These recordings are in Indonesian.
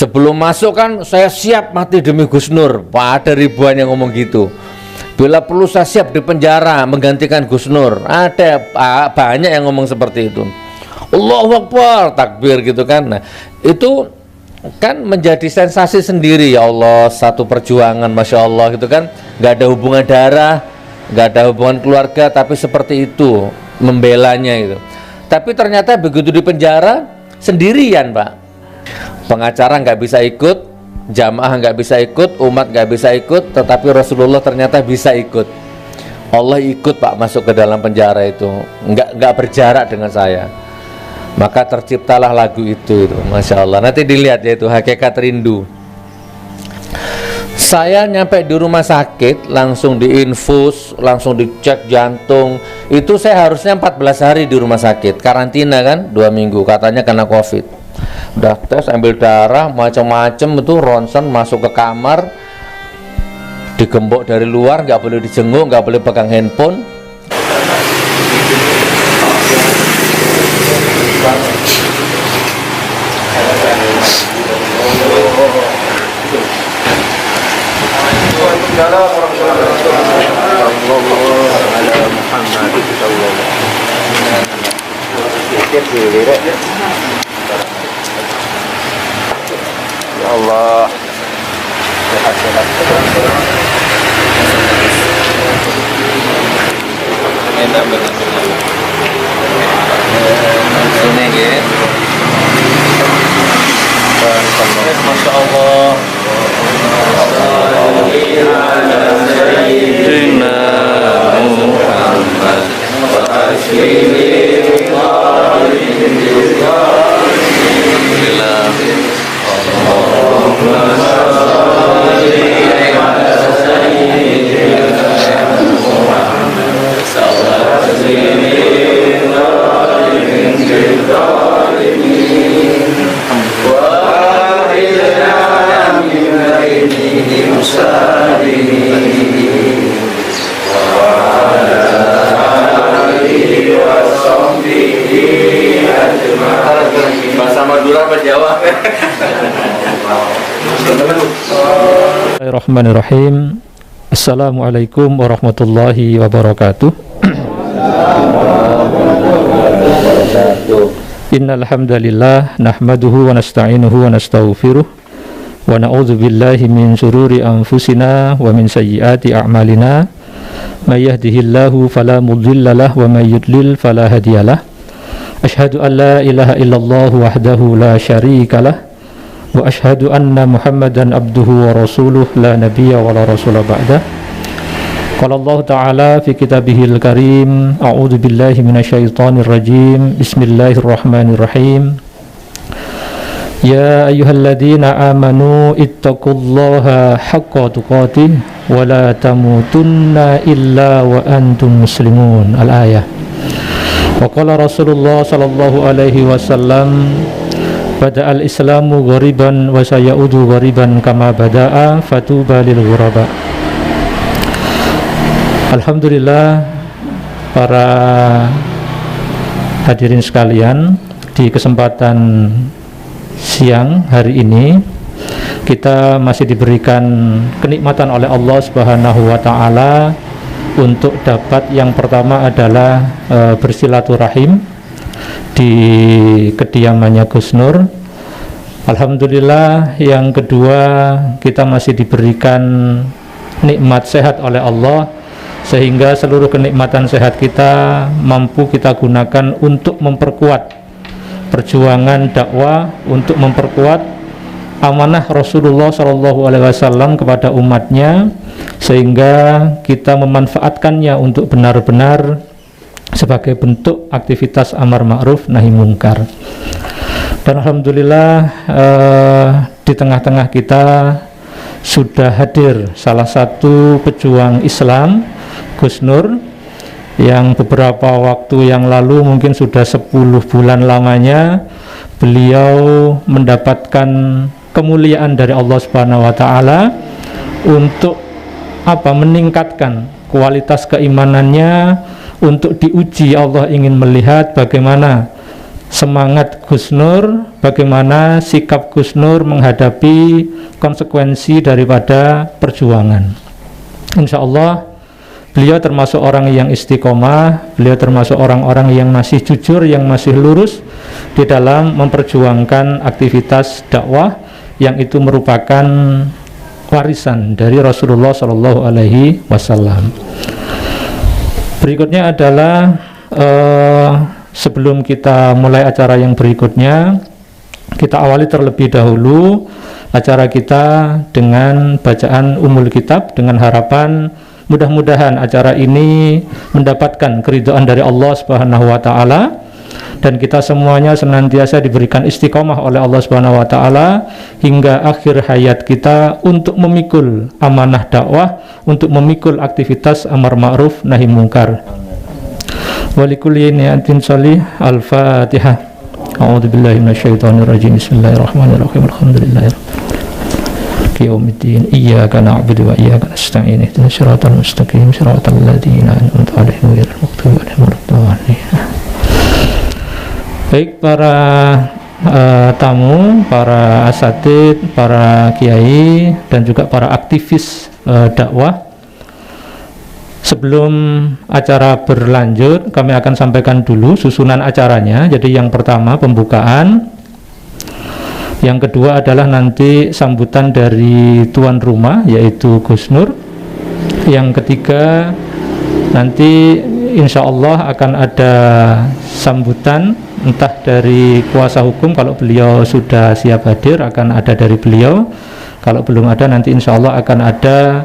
Sebelum masuk kan saya siap mati demi Gus Nur. Ada ribuan yang ngomong gitu. Bila perlu saya siap di penjara menggantikan Gus Nur. Ada banyak yang ngomong seperti itu. Allahu Akbar, takbir gitu kan. Nah, itu kan menjadi sensasi sendiri. Ya Allah, satu perjuangan, Masya Allah gitu kan. Gak ada hubungan darah, gak ada hubungan keluarga, tapi seperti itu membelanya gitu. Tapi ternyata begitu di penjara sendirian, Pak. Pengacara nggak bisa ikut, jamaah nggak bisa ikut, umat nggak bisa ikut, tetapi Rasulullah ternyata bisa ikut. Allah ikut, Pak, masuk ke dalam penjara itu, nggak berjarak dengan saya. Maka terciptalah lagu itu, Masya Allah. Nanti dilihat ya, itu Hakikat Rindu. Saya nyampe di rumah sakit, langsung diinfus, langsung dicek jantung. Itu saya harusnya 14 hari di rumah sakit, karantina kan, 2 minggu, katanya karena COVID. Udah tes, ambil darah, macam-macam itu, ronsen, masuk ke kamar, digembok dari luar, nggak boleh dijenguk, nggak boleh pegang handphone. Ya Allah, sehat-sehat. Enak banget. Sini gitu. Masya Allah. Sayyidina Muhammad wa aslihi bahasa Madura apa Jawa? Bismillahirrahmanirrahim. Assalamualaikum warahmatullahi wabarakatuh. Innal hamdalillah nahmaduhu wa nasta'inuhu wa nastaghfiruh wa na'udzu billahi min shururi anfusina wa min sayyiati a'malina. May yahdihillahu fala mudilla lahu wa may yudlil fala hadiyalah. Asyhadu an la ilaha illallah wahdahu la syarika lah wa asyhadu anna Muhammadan abduhu wa rasuluh la nabiyya wa la rasula ba'dah. Qala Allah Ta'ala fi kitabihil karim, a'udzu billahi minasyaitonir rajim. Bismillahirrahmanirrahim. Ya ayyuhalladzina amanu ittaqullaha haqqa tuqatih wa la tamutunna illa wa antum muslimun. Al-ayah. Wa qala Rasulullah sallallahu alaihi wasallam, bada'al islamu ghariban wa sayaudu ghariban kama bada'a fatuba lil ghuraba. Alhamdulillah, para hadirin sekalian, di kesempatan siang hari ini kita masih diberikan kenikmatan oleh Allah Subhanahu wa taala untuk dapat, yang pertama adalah bersilaturahim di kediamannya Gus Nur. Alhamdulillah, yang kedua kita masih diberikan nikmat sehat oleh Allah, sehingga seluruh kenikmatan sehat kita mampu kita gunakan untuk memperkuat perjuangan dakwah, untuk memperkuat amanah Rasulullah SAW kepada umatnya, sehingga kita memanfaatkannya untuk benar-benar sebagai bentuk aktivitas amar ma'ruf nahi mungkar. Dan alhamdulillah, di tengah-tengah kita sudah hadir salah satu pejuang Islam, Gus Nur, yang beberapa waktu yang lalu, mungkin sudah 10 bulan lamanya, beliau mendapatkan kemuliaan dari Allah Subhanahu wa taala untuk meningkatkan kualitas keimanannya, untuk diuji. Allah ingin melihat bagaimana semangat Gus Nur, bagaimana sikap Gus Nur menghadapi konsekuensi daripada perjuangan. Insya Allah beliau termasuk orang yang istiqomah, beliau termasuk orang-orang yang masih jujur, yang masih lurus di dalam memperjuangkan aktivitas dakwah yang itu merupakan warisan dari Rasulullah Shallallahu Alaihi Wasallam. Berikutnya adalah sebelum kita mulai acara yang berikutnya, kita awali terlebih dahulu acara kita dengan bacaan Ummul Kitab, dengan harapan mudah-mudahan acara ini mendapatkan keridhaan dari Allah Subhanahu wa taala, dan kita semuanya senantiasa diberikan istiqomah oleh Allah Subhanahu wa taala hingga akhir hayat kita untuk memikul amanah dakwah, untuk memikul aktivitas amar ma'ruf nahi mungkar. Walikulli ni'atin sholih. Al-Fatihah. A'udzubillahi minasyaitonir rajim. Bismillahirrahmanirrahim. Alhamdulillahirabbil yaumiddin. Iyyaka na'budu wa iyyaka nasta'in. Ihdinas siratal mustaqim, siratal ladzina an'amta 'alaihim ghairil maghdubi 'alaihim waladdallin. Baik para tamu, para asatid, para kiai, dan juga para aktivis dakwah, sebelum acara berlanjut kami akan sampaikan dulu susunan acaranya. Jadi yang pertama pembukaan, yang kedua adalah nanti sambutan dari tuan rumah yaitu Gus Nur, yang ketiga nanti insya Allah akan ada sambutan entah dari kuasa hukum, kalau beliau sudah siap hadir akan ada dari beliau, kalau belum ada nanti insya Allah akan ada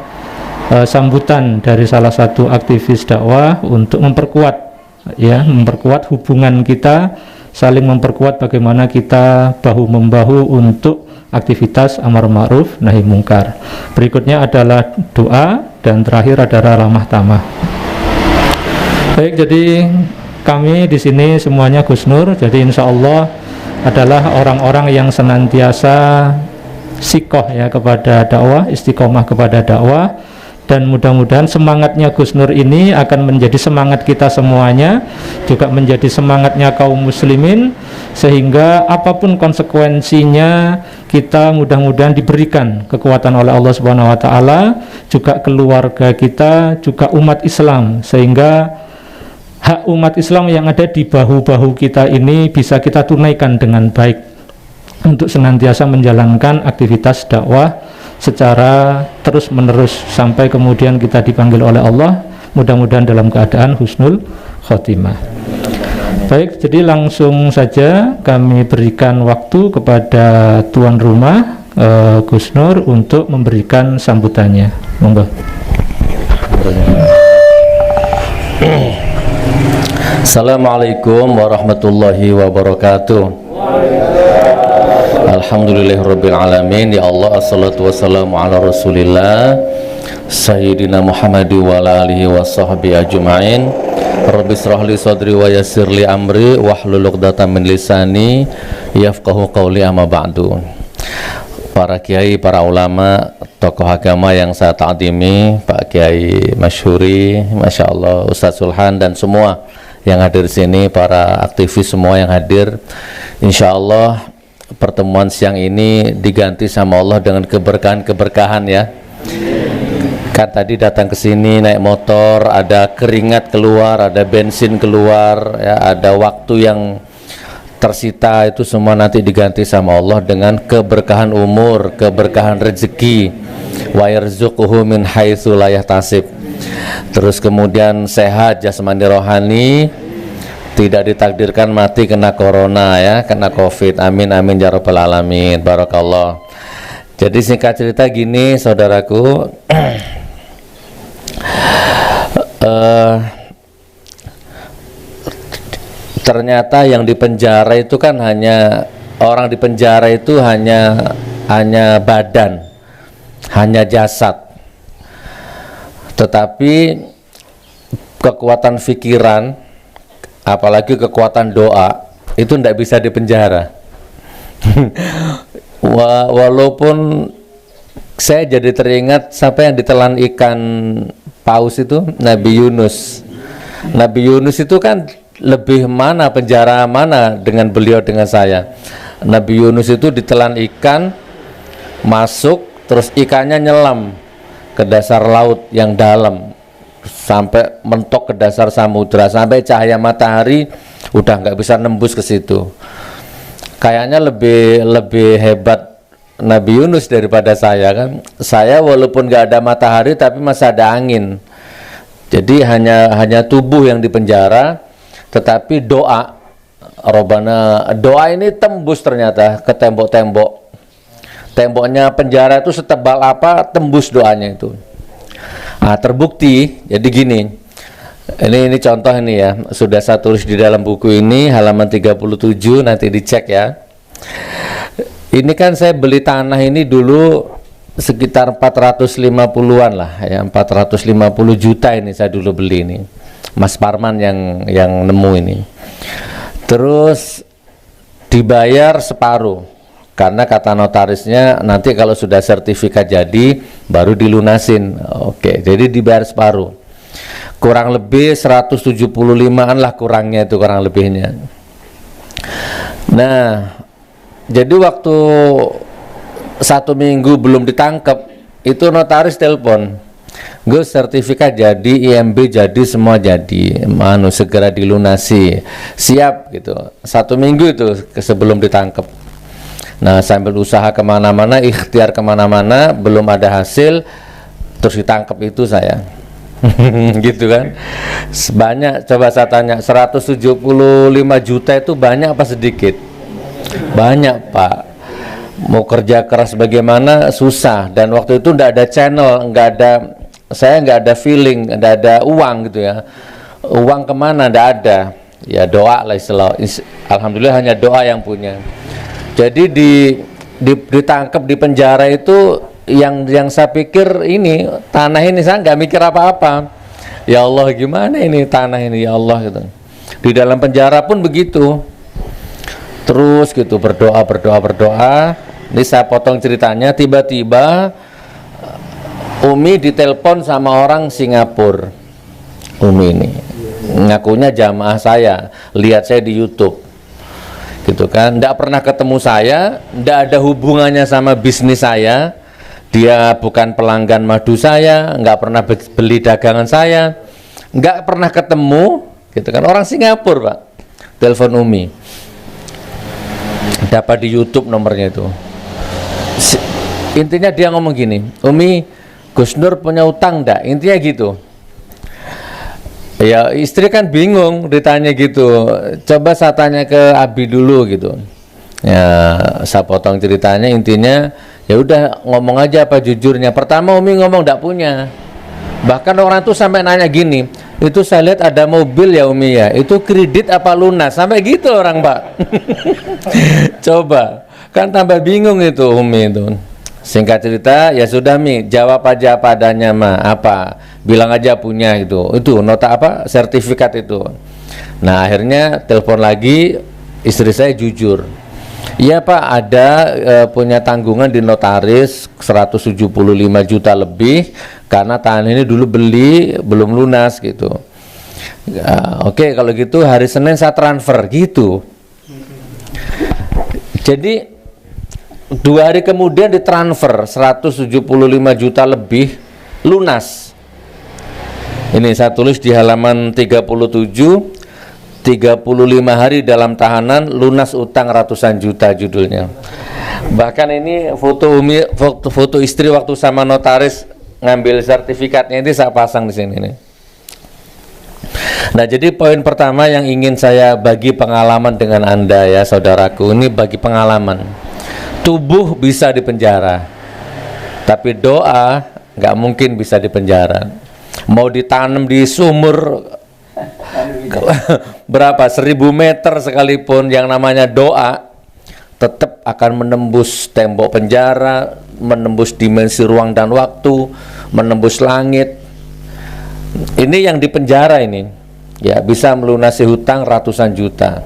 sambutan dari salah satu aktivis dakwah untuk memperkuat hubungan kita, saling memperkuat bagaimana kita bahu-membahu untuk aktivitas amar ma'ruf nahi mungkar. Berikutnya adalah doa, dan terakhir adalah ramah tamah. Baik, jadi kami di sini semuanya Gus Nur, jadi insya Allah adalah orang-orang yang senantiasa sikoh ya kepada dakwah, istiqomah kepada dakwah, dan mudah-mudahan semangatnya Gus Nur ini akan menjadi semangat kita semuanya, juga menjadi semangatnya kaum muslimin, sehingga apapun konsekuensinya kita mudah-mudahan diberikan kekuatan oleh Allah Subhanahu wa taala, juga keluarga kita, juga umat Islam, sehingga hak umat Islam yang ada di bahu-bahu kita ini bisa kita tunaikan dengan baik untuk senantiasa menjalankan aktivitas dakwah secara terus menerus sampai kemudian kita dipanggil oleh Allah, mudah-mudahan dalam keadaan husnul khotimah. Baik, jadi langsung saja kami berikan waktu kepada tuan rumah Gus Nur untuk memberikan sambutannya. Monggo. Assalamualaikum warahmatullahi wabarakatuh. Alhamdulillahirabbil alamin. Ya Allah, assalatu wassalamu ala Rasulillah Sayyidina Muhammad wa ala alihi wa sahbihi ajma'in. Rabbi israh li sadri wa yassir li amri wahlul 'uqdatam min lisani yafqahu qawli, amma ba'du. Para kiai, para ulama, tokoh agama yang saya ta'zimi, Pak Kiai Masyhuri, Masya Allah, Ustaz Sulhan, dan semua yang hadir di sini, para aktivis semua yang hadir. Insya Allah pertemuan siang ini diganti sama Allah dengan keberkahan-keberkahan ya. Kan tadi datang ke sini naik motor, ada keringat keluar, ada bensin keluar, ya, ada waktu yang tersita, itu semua nanti diganti sama Allah dengan keberkahan umur, keberkahan rezeki. Wa yarzuquhu min haitsu la yahtasib. Terus kemudian sehat jasmani rohani, tidak ditakdirkan mati kena corona ya, kena covid. Amin amin ya rabbal alamin. Barakallah. Jadi singkat cerita gini saudaraku, ternyata yang di penjara itu kan hanya orang, di penjara itu hanya badan, hanya jasad. Tetapi kekuatan pikiran, apalagi kekuatan doa, itu tidak bisa dipenjara. Walaupun saya jadi teringat siapa yang ditelan ikan paus itu, Nabi Yunus. Nabi Yunus itu kan lebih mana, penjara mana dengan beliau dengan saya. Nabi Yunus itu ditelan ikan, masuk, terus ikannya nyelam ke dasar laut yang dalam sampai mentok ke dasar samudra, sampai cahaya matahari udah nggak bisa nembus ke situ. Kayaknya lebih hebat Nabi Yunus daripada saya kan. Saya walaupun nggak ada matahari tapi masih ada angin. Jadi hanya tubuh yang dipenjara, tetapi doa doa ini tembus ternyata ke tembok-tembok. Temboknya penjara itu setebal apa, tembus doanya itu. Nah, terbukti. Jadi gini, ini contoh ini ya, sudah saya tulis di dalam buku ini halaman 37, nanti dicek ya. Ini kan saya beli tanah ini dulu sekitar 450-an lah ya, 450 juta ini saya dulu beli ini. Mas Parman yang nemu ini. Terus dibayar separuh karena kata notarisnya nanti kalau sudah sertifikat jadi baru dilunasin. Oke, jadi dibayar separuh. Kurang lebih 175-an lah kurangnya itu, kurang lebihnya. Nah, jadi waktu 1 minggu belum ditangkap, itu notaris telepon, Gus, sertifikat jadi, IMB jadi, semua jadi, segera dilunasi, siap gitu. 1 minggu itu sebelum ditangkap. Nah, sambil usaha kemana-mana, ikhtiar kemana-mana, belum ada hasil, terus ditangkap itu saya. Gitu kan. Sebanyak, coba saya tanya, 175 juta itu banyak apa sedikit? Banyak, Pak. Mau kerja keras bagaimana susah, dan waktu itu nggak ada channel, saya nggak ada feeling, nggak ada uang gitu ya. Uang kemana? Nggak ada. Ya doa lah istilah. Alhamdulillah hanya doa yang punya. Jadi ditangkap di penjara itu yang saya pikir ini tanah ini, saya nggak mikir apa-apa. Ya Allah, gimana ini tanah ini ya Allah gitu. Di dalam penjara pun begitu. Terus gitu berdoa. Ini saya potong ceritanya. Tiba-tiba Umi ditelepon sama orang Singapura. Umi ini ngakunya jamaah saya, lihat saya di YouTube gitu kan. Nggak pernah ketemu saya, nggak ada hubungannya sama bisnis saya. Dia bukan pelanggan madu saya, nggak pernah beli dagangan saya, nggak pernah ketemu gitu kan. Orang Singapura, Pak, telepon Umi, dapat di YouTube nomornya itu. Intinya dia ngomong gini, Umi, Gus Nur punya utang enggak? Intinya gitu. Ya istri kan bingung ditanya gitu. Coba saya tanya ke Abi dulu gitu. Ya saya potong ceritanya, intinya ya udah ngomong aja apa jujurnya. Pertama Umi ngomong enggak punya. Bahkan orang tuh sampai nanya gini, itu saya lihat ada mobil ya Umi ya, itu kredit apa lunas? Sampai gitu orang, Pak. Coba, kan tambah bingung itu Umi itu. Singkat cerita, ya sudah Mi, jawab aja apa adanya mah, apa, bilang aja punya itu nota apa, sertifikat itu. Nah akhirnya telepon lagi, istri saya jujur, iya Pak, ada punya tanggungan di notaris 175 juta lebih karena tanah ini dulu beli belum lunas gitu. Oke, kalau gitu hari Senin saya transfer gitu. Jadi 2 hari kemudian ditransfer 175 juta lebih lunas. Ini saya tulis di halaman 37, 35 hari dalam tahanan lunas utang ratusan juta judulnya. Bahkan ini foto Umi, foto istri waktu sama notaris ngambil sertifikatnya, ini saya pasang di sini nih. Nah, jadi poin pertama yang ingin saya bagi pengalaman dengan Anda ya saudaraku, ini bagi pengalaman. Tubuh bisa dipenjara, tapi doa nggak mungkin bisa dipenjara. Mau ditanam di sumur berapa 1000 meter sekalipun, yang namanya doa tetap akan menembus tembok penjara, menembus dimensi ruang dan waktu, menembus langit. Ini yang di penjara ini ya bisa melunasi hutang ratusan juta.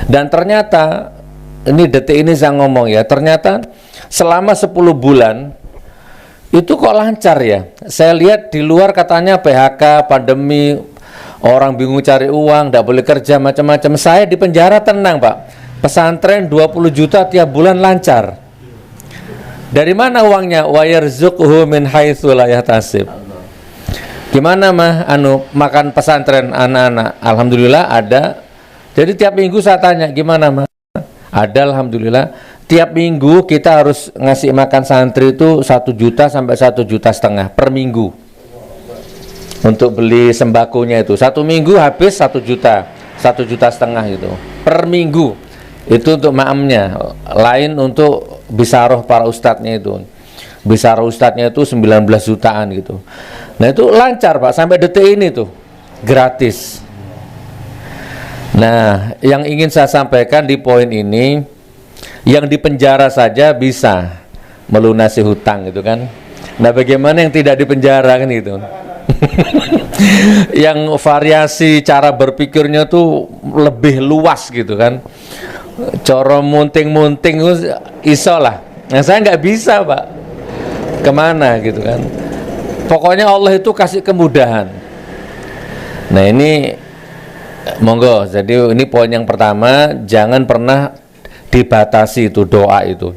Dan ternyata ini detik ini saya ngomong ya, ternyata selama 10 bulan itu kok lancar ya. Saya lihat di luar katanya PHK, pandemi, orang bingung cari uang, tidak boleh kerja, macam-macam. Saya di penjara tenang Pak, pesantren 20 juta tiap bulan lancar. Dari mana uangnya? Wa yarzuqhu min haitsu la yahtasib. Gimana mah makan pesantren anak-anak? Alhamdulillah ada. Jadi tiap minggu saya tanya, gimana mah? Ada, alhamdulillah. Tiap minggu kita harus ngasih makan santri itu 1 juta sampai 1,5 juta per minggu. Untuk beli sembakonya itu 1 minggu habis 1 juta, 1,5 juta gitu per minggu. Itu untuk ma'amnya. Lain untuk bisaroh para ustadznya itu. Bisaroh ustadznya itu 19 jutaan gitu. Nah itu lancar Pak, sampai detik ini tuh gratis. Nah yang ingin saya sampaikan di poin ini, yang di penjara saja bisa melunasi hutang gitu kan. Nah bagaimana yang tidak di penjara kan gitu. Yang variasi cara berpikirnya tuh lebih luas gitu kan. Coro munting-munting iso lah. Nah saya nggak bisa Pak, kemana gitu kan. Pokoknya Allah itu kasih kemudahan. Nah ini monggo, jadi ini poin yang pertama, jangan pernah dibatasi itu doa itu.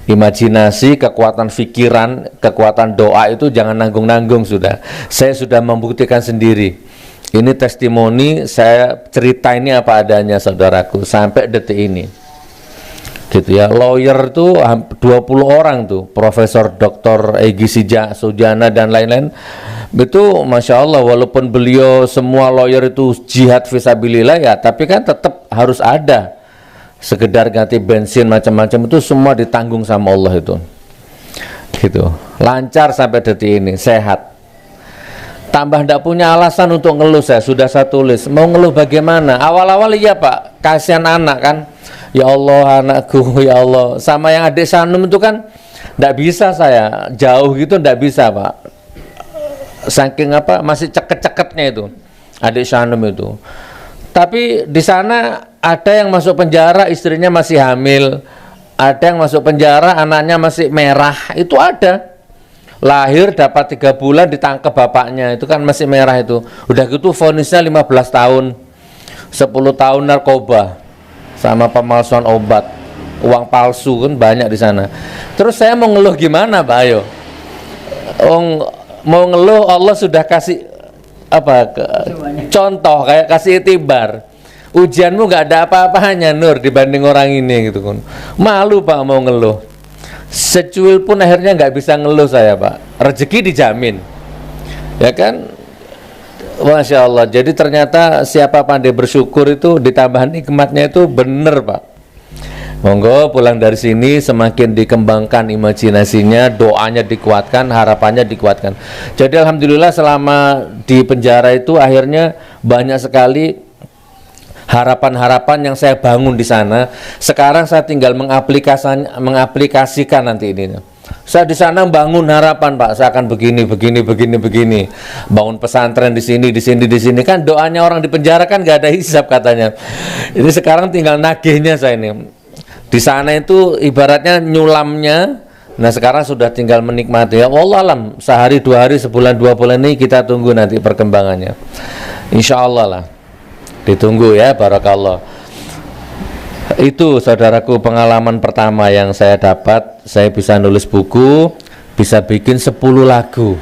Imajinasi, kekuatan pikiran, kekuatan doa itu jangan nanggung-nanggung sudah. Saya sudah membuktikan sendiri. Ini testimoni, saya cerita ini apa adanya saudaraku sampai detik ini. Gitu ya, lawyer tuh 20 orang tuh, Profesor Dr. Egy Sujana dan lain-lain. Itu Masya Allah, walaupun beliau semua lawyer itu jihad fisabilillah ya, tapi kan tetap harus ada. Sekedar ganti bensin macam-macam itu semua ditanggung sama Allah itu. Gitu. Lancar sampai detik ini, sehat. Tambah tidak punya alasan untuk ngeluh, saya tulis mau ngeluh bagaimana. Awal-awal iya Pak, kasihan anak kan, ya Allah anakku, ya Allah. Sama yang adik Sanum itu kan tidak bisa, saya jauh gitu tidak bisa Pak, saking apa masih ceket-ceketnya itu adik Sanum itu. Tapi di sana ada yang masuk penjara istrinya masih hamil, ada yang masuk penjara anaknya masih merah, itu ada. Lahir dapat 3 bulan ditangkap bapaknya, itu kan masih merah itu. Udah gitu vonisnya 15 tahun, 10 tahun narkoba sama pemalsuan obat, uang palsu kan banyak di sana. Terus saya mau ngeluh gimana Pak? Ayo, mau ngeluh Allah sudah kasih apa contoh, kayak kasih itibar. Ujianmu nggak ada apa-apanya Nur dibanding orang ini gitu kan. Malu Pak mau ngeluh. Secuil pun akhirnya nggak bisa ngeluh saya Pak, rezeki dijamin ya kan. Masya Allah, jadi ternyata siapa pandai bersyukur itu ditambah nikmatnya itu bener Pak. Monggo pulang dari sini semakin dikembangkan imajinasinya, doanya dikuatkan, harapannya dikuatkan. Jadi alhamdulillah selama di penjara itu akhirnya banyak sekali harapan-harapan yang saya bangun di sana. Sekarang saya tinggal mengaplikasikan nanti ini. Saya di sana bangun harapan Pak, saya akan begini. Bangun pesantren di sini kan doanya orang di penjara kan gak ada hisab katanya. Ini sekarang tinggal nagihnya saya ini. Di sana itu ibaratnya nyulamnya. Nah sekarang sudah tinggal menikmati ya. Wallahualam, sehari 2 hari, sebulan 2 bulan ini kita tunggu nanti perkembangannya. Insya Allah lah. Ditunggu ya, barakallah. Itu saudaraku pengalaman pertama yang saya dapat. Saya bisa nulis buku, bisa bikin 10 lagu.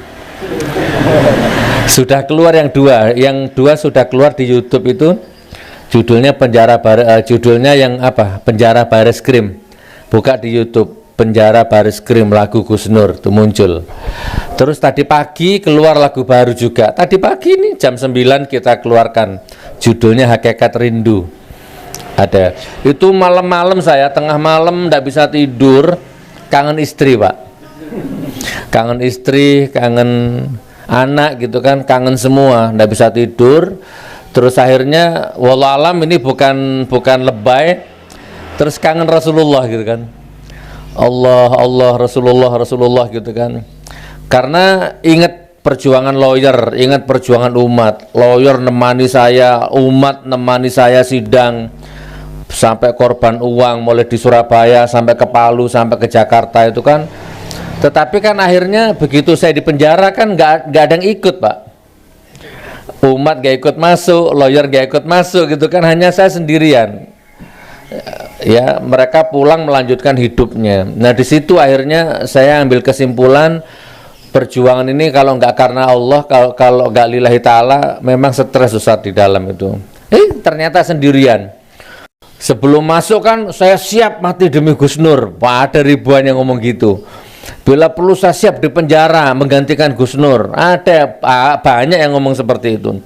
Sudah keluar yang 2, yang 2 sudah keluar di YouTube itu. Judulnya judulnya yang apa? Penjara Baris Krim. Buka di YouTube, Penjara Baris Krim lagu Gus Nur itu muncul. Terus tadi pagi keluar lagu baru juga. Tadi pagi nih jam 9 kita keluarkan. Judulnya Hakikat Rindu. Ada. Itu malam-malam saya tengah malam tidak bisa tidur, kangen istri Pak. Kangen istri, kangen anak gitu kan, kangen semua, tidak bisa tidur. Terus akhirnya wallahualam ini bukan lebay. Terus kangen Rasulullah gitu kan. Allah Rasulullah gitu kan. Karena ingat perjuangan lawyer, ingat perjuangan umat. Lawyer nemani saya, umat nemani saya sidang sampai korban uang, mulai di Surabaya sampai ke Palu sampai ke Jakarta itu kan. Tetapi kan akhirnya begitu saya di penjara kan nggak ada yang ikut Pak. umat gak ikut masuk, lawyer gak ikut masuk gitu kan, hanya saya sendirian. Ya, mereka pulang melanjutkan hidupnya. Nah, di situ akhirnya saya ambil kesimpulan, perjuangan ini kalau nggak karena Allah, kalau nggak lillahi ta'ala, memang stres Ustaz di dalam itu. Ternyata sendirian. Sebelum masuk kan saya siap mati demi Gus Nur. Ada ribuan yang ngomong gitu. Bila perlu saya siap di penjara menggantikan Gus Nur. Ada banyak yang ngomong seperti itu.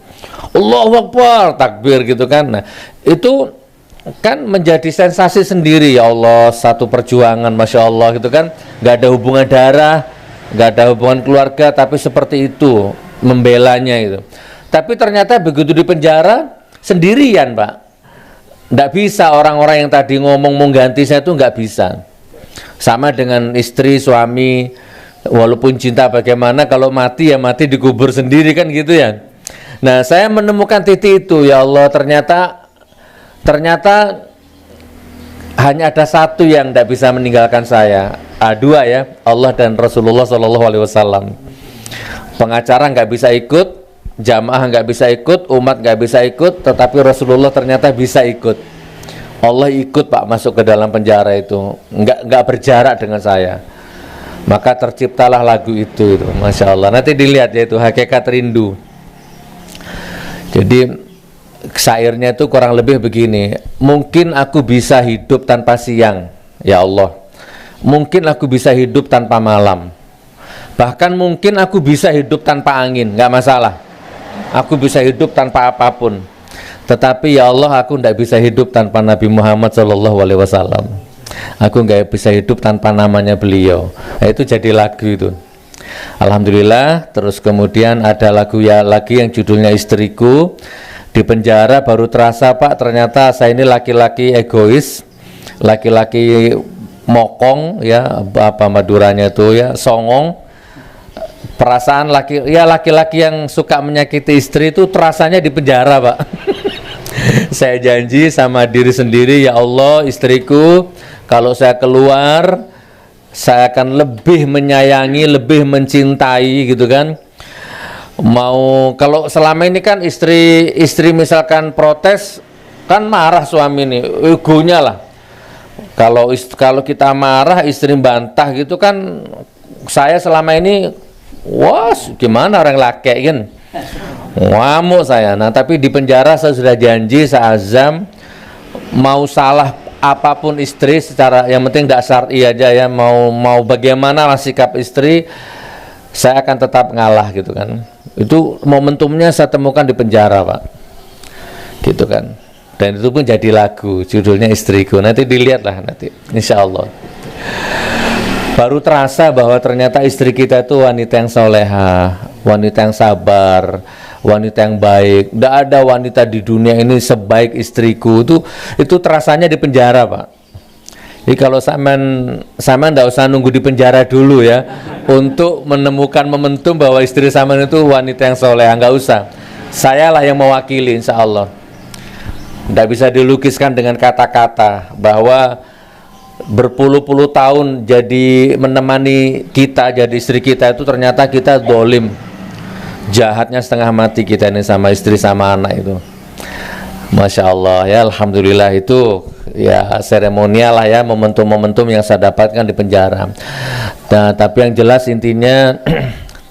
Allahu Akbar, takbir gitu kan. Nah, itu kan menjadi sensasi sendiri. Ya Allah, satu perjuangan, Masya Allah gitu kan. Nggak ada hubungan darah, nggak ada hubungan keluarga, tapi seperti itu membelanya itu. Tapi ternyata begitu di penjara sendirian, Pak. Nggak bisa, orang-orang yang tadi ngomong mau ganti saya itu nggak bisa. Sama dengan istri, suami, walaupun cinta bagaimana, kalau mati ya mati dikubur sendiri kan gitu ya. Nah, saya menemukan titik itu. Ya Allah, ternyata hanya ada satu yang tidak bisa meninggalkan saya. Dua ya, Allah dan Rasulullah SAW. Pengacara nggak bisa ikut, jamaah nggak bisa ikut, umat nggak bisa ikut, tetapi Rasulullah ternyata bisa ikut. Allah ikut, Pak, masuk ke dalam penjara itu, nggak berjarak dengan saya. Maka terciptalah lagu itu, Masya Allah. Nanti dilihat ya, itu Hakikat Rindu. Jadi syairnya itu kurang lebih begini: mungkin aku bisa hidup tanpa siang, ya Allah. Mungkin aku bisa hidup tanpa malam. Bahkan mungkin aku bisa hidup tanpa angin, nggak masalah. Aku bisa hidup tanpa apapun. Tetapi ya Allah, aku tidak bisa hidup tanpa Nabi Muhammad SAW. Aku nggak bisa hidup tanpa namanya beliau. Nah, itu jadi lagu itu. Alhamdulillah. Terus kemudian ada lagu ya lagi yang judulnya Istriku. Di penjara baru terasa, Pak, ternyata saya ini laki-laki egois, laki-laki mokong, ya apa Maduranya itu ya, songong. Perasaan laki-laki yang suka menyakiti istri itu terasanya di penjara, Pak. Saya janji sama diri sendiri, ya Allah, istriku, kalau saya keluar, saya akan lebih menyayangi, lebih mencintai gitu kan. Mau kalau selama ini kan istri misalkan protes, kan marah suami ini, egonya lah. Kalau kita marah, istri bantah gitu kan, saya selama ini, wah, gimana orang laki kan, ngamuk saya. Nah, tapi di penjara saya sudah janji, saya azam, mau salah apapun istri secara yang penting tidak syar'i aja ya, mau bagaimana lah sikap istri, saya akan tetap ngalah gitu kan. Itu momentumnya saya temukan di penjara, Pak, gitu kan. Dan itu pun jadi lagu, judulnya Istriku. Nanti dilihatlah nanti, insya Allah. Baru terasa bahwa ternyata istri kita itu wanita yang soleha, wanita yang sabar, wanita yang baik. Tidak ada wanita di dunia ini sebaik istriku. Itu terasanya di penjara, Pak. Jadi kalau sama tidak usah nunggu di penjara dulu ya, untuk menemukan momentum bahwa istri sama itu wanita yang soleha, nggak usah. Sayalah yang mewakili, insya Allah. Tidak bisa dilukiskan dengan kata-kata bahwa berpuluh-puluh tahun jadi menemani kita, jadi istri kita itu ternyata kita dolim, jahatnya setengah mati kita ini sama istri sama anak itu. Masya Allah ya, Alhamdulillah. Itu ya seremonial lah ya, momentum-momentum yang saya dapatkan di penjara. Nah, tapi yang jelas intinya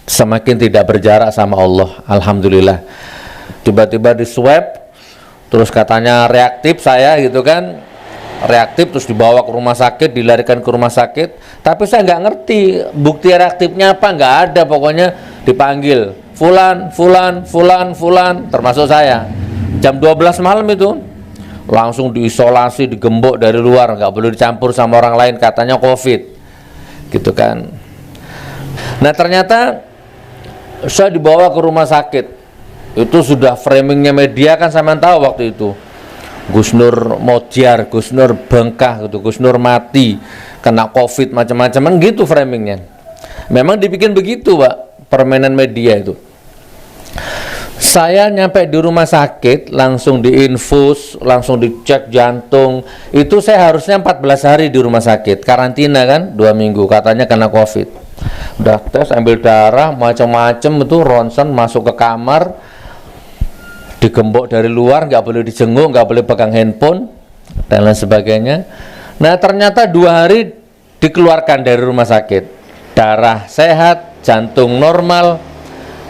semakin tidak berjarak sama Allah, Alhamdulillah. Tiba-tiba di swab, terus katanya reaktif saya gitu kan, reaktif, terus dibawa ke rumah sakit, dilarikan ke rumah sakit. Tapi saya nggak ngerti bukti reaktifnya apa, nggak ada. Pokoknya dipanggil fulan, termasuk saya. Jam 12 malam itu langsung diisolasi, digembok dari luar, nggak boleh dicampur sama orang lain, katanya COVID gitu kan. Nah, ternyata saya dibawa ke rumah sakit. Itu sudah framingnya media kan, saya tahu waktu itu Gus Nur mojar, Gus Nur bengkah gitu, Gus Nur mati kena COVID, macam-macam gitu framingnya. Memang dibikin begitu, Pak, permainan media itu. Saya nyampe di rumah sakit, langsung diinfus, langsung dicek jantung. Itu saya harusnya 14 hari di rumah sakit, karantina kan 2 minggu, katanya kena COVID. Udah tes, ambil darah, macam-macam itu, ronsen, masuk ke kamar. digembok dari luar, nggak boleh dijenguk, nggak boleh pegang handphone dan lain sebagainya. Nah ternyata 2 hari dikeluarkan dari rumah sakit, darah sehat, jantung normal,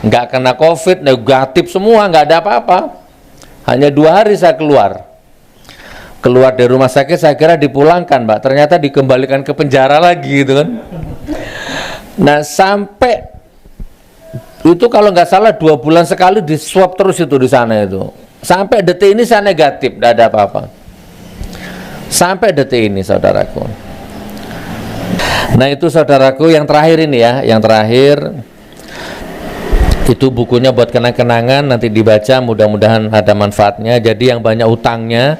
nggak kena COVID, negatif semua, nggak ada apa-apa. Hanya 2 hari saya keluar dari rumah sakit, saya kira dipulangkan, Mbak. Ternyata dikembalikan ke penjara lagi gitu kan. Nah sampai itu kalau nggak salah 2 bulan sekali di swab terus itu di sana itu. Sampai detik ini saya negatif, nggak ada apa-apa. Sampai detik ini, saudaraku. Nah itu saudaraku yang terakhir ini ya, yang terakhir itu bukunya buat kenang-kenangan, nanti dibaca, mudah-mudahan ada manfaatnya. Jadi yang banyak utangnya,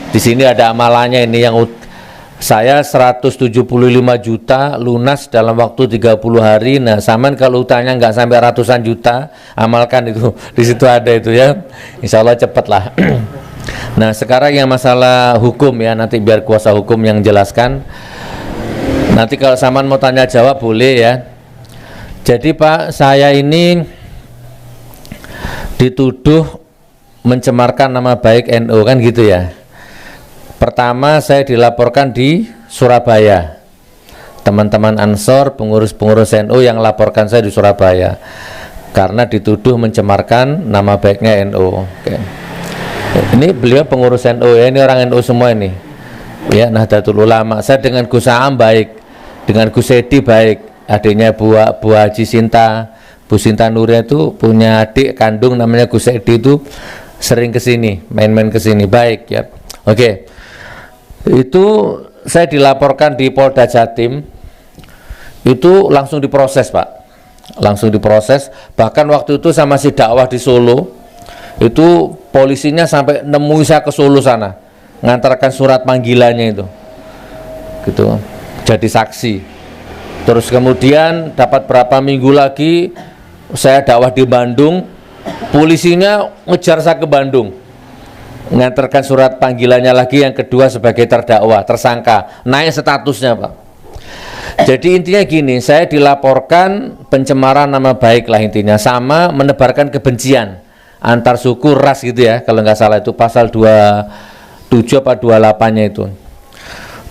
di sini ada amalannya ini, yang saya 175 juta lunas dalam waktu 30 hari. Nah, saman kalau utangnya nggak sampai ratusan juta, amalkan itu. Di situ ada itu ya. Insya Allah cepat lah. Nah, sekarang yang masalah hukum ya, nanti biar kuasa hukum yang jelaskan. Nanti kalau saman mau tanya jawab boleh ya. Jadi Pak, saya ini dituduh mencemarkan nama baik NU kan gitu ya. Pertama saya dilaporkan di Surabaya, teman-teman Ansor, pengurus-pengurus NU yang laporkan saya di Surabaya karena dituduh mencemarkan nama baiknya NU. Oke. Ini beliau pengurus NU ya, ini orang NU semua ini ya, Nahdlatul Ulama. Saya dengan Gus Aam baik, dengan Gus Edi baik, adiknya Bu Haji Sinta, Bu Sinta Nuria itu punya adik kandung namanya Gus Edi, itu sering kesini, main-main kesini, baik ya. Oke. Itu saya dilaporkan di Polda Jatim, itu langsung diproses Pak, langsung diproses. Bahkan waktu itu saya masih dakwah di Solo, itu polisinya sampai nemui saya ke Solo sana, ngantarkan surat panggilannya itu gitu, jadi saksi. Terus kemudian dapat berapa minggu lagi saya dakwah di Bandung, polisinya ngejar saya ke Bandung, mengantarkan surat panggilannya lagi yang kedua sebagai terdakwa, tersangka, naik statusnya Pak. Jadi intinya gini, saya dilaporkan pencemaran nama baik lah intinya, sama menebarkan kebencian antar suku ras gitu ya, kalau nggak salah itu pasal 27 apa 28-nya itu.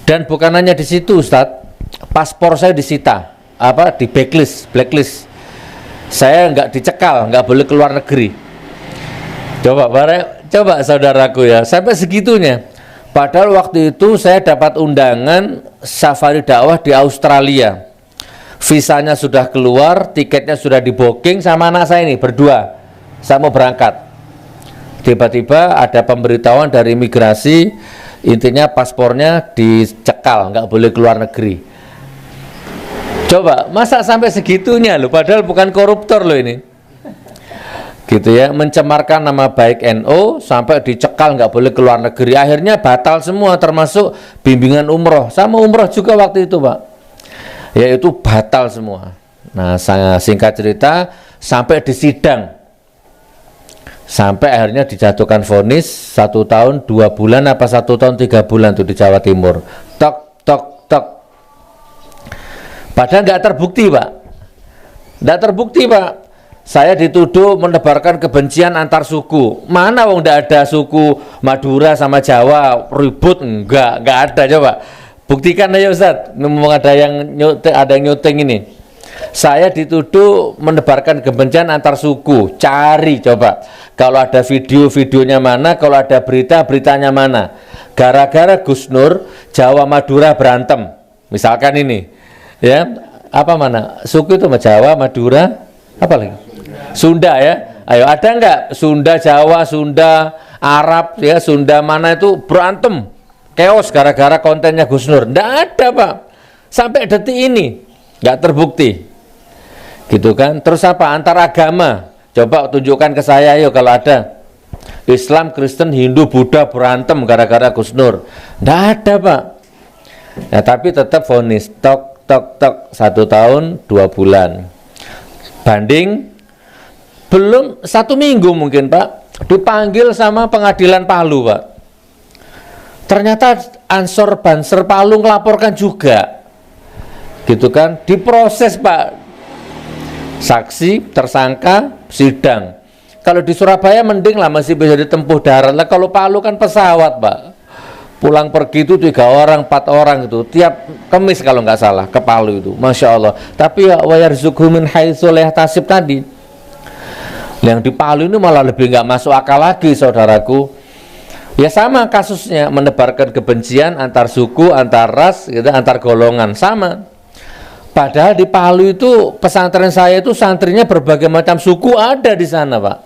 Dan bukan hanya di situ Ustadz, paspor saya disita, apa di blacklist. Saya nggak dicekal, nggak boleh keluar negeri. Coba saudaraku ya, sampai segitunya. Padahal waktu itu saya dapat undangan safari dakwah di Australia. Visanya sudah keluar, tiketnya sudah di booking sama anak saya ini berdua. Saya mau berangkat. Tiba-tiba ada pemberitahuan dari imigrasi, intinya paspornya dicekal, nggak boleh keluar negeri. Coba, masa sampai segitunya loh, padahal bukan koruptor loh ini. Gitu ya, mencemarkan nama baik NU sampai dicekal, nggak boleh keluar negeri. Akhirnya batal semua, termasuk bimbingan umroh. Sama umroh juga waktu itu Pak, yaitu batal semua. Nah saya singkat cerita, sampai di sidang, sampai akhirnya dijatuhkan vonis 1 tahun 2 bulan apa 1 tahun 3 bulan tuh di Jawa Timur. Tok tok tok. Padahal nggak terbukti Pak, nggak terbukti Pak. Saya dituduh menebarkan kebencian antar suku. Mana wong nggak ada suku Madura sama Jawa ribut, nggak ada. Coba buktikan aja Ustaz. Memang ada yang nyuting ini. Saya dituduh menebarkan kebencian antar suku. Cari coba. Kalau ada videonya mana, kalau ada beritanya mana. Gara-gara Gus Nur Jawa Madura berantem. Misalkan ini, ya apa mana? Suku itu Jawa Madura, apa lagi? Sunda ya, ayo ada nggak Sunda Jawa, Sunda Arab ya, Sunda mana itu berantem, chaos gara-gara kontennya Gus Nur? Nggak ada Pak, sampai detik ini nggak terbukti, gitu kan? Terus apa antar agama? Coba tunjukkan ke saya, yuk kalau ada Islam, Kristen, Hindu, Buddha berantem gara-gara Gus Nur? Nggak ada Pak. Nah tapi tetap vonis tok tok tok 1 tahun 2 bulan. Banding belum 1 minggu mungkin Pak, dipanggil sama pengadilan Palu Pak. Ternyata Ansor Banser Palu ngelaporkan juga, gitu kan, diproses Pak, saksi, tersangka, sidang. Kalau di Surabaya mending lah, masih bisa ditempuh darat lah. Kalau Palu kan pesawat, Pak. Pulang pergi itu 3 orang, 4 orang itu tiap Kamis kalau nggak salah ke Palu itu, Masya Allah. Tapi ya wayarzuqhu min haitsu la yahtasib tadi, yang di Palu ini malah lebih nggak masuk akal lagi, saudaraku. Ya sama kasusnya, menebarkan kebencian antar suku, antar ras, gitu, antar golongan, sama. Padahal di Palu itu pesantren saya itu santrinya berbagai macam suku ada di sana, Pak.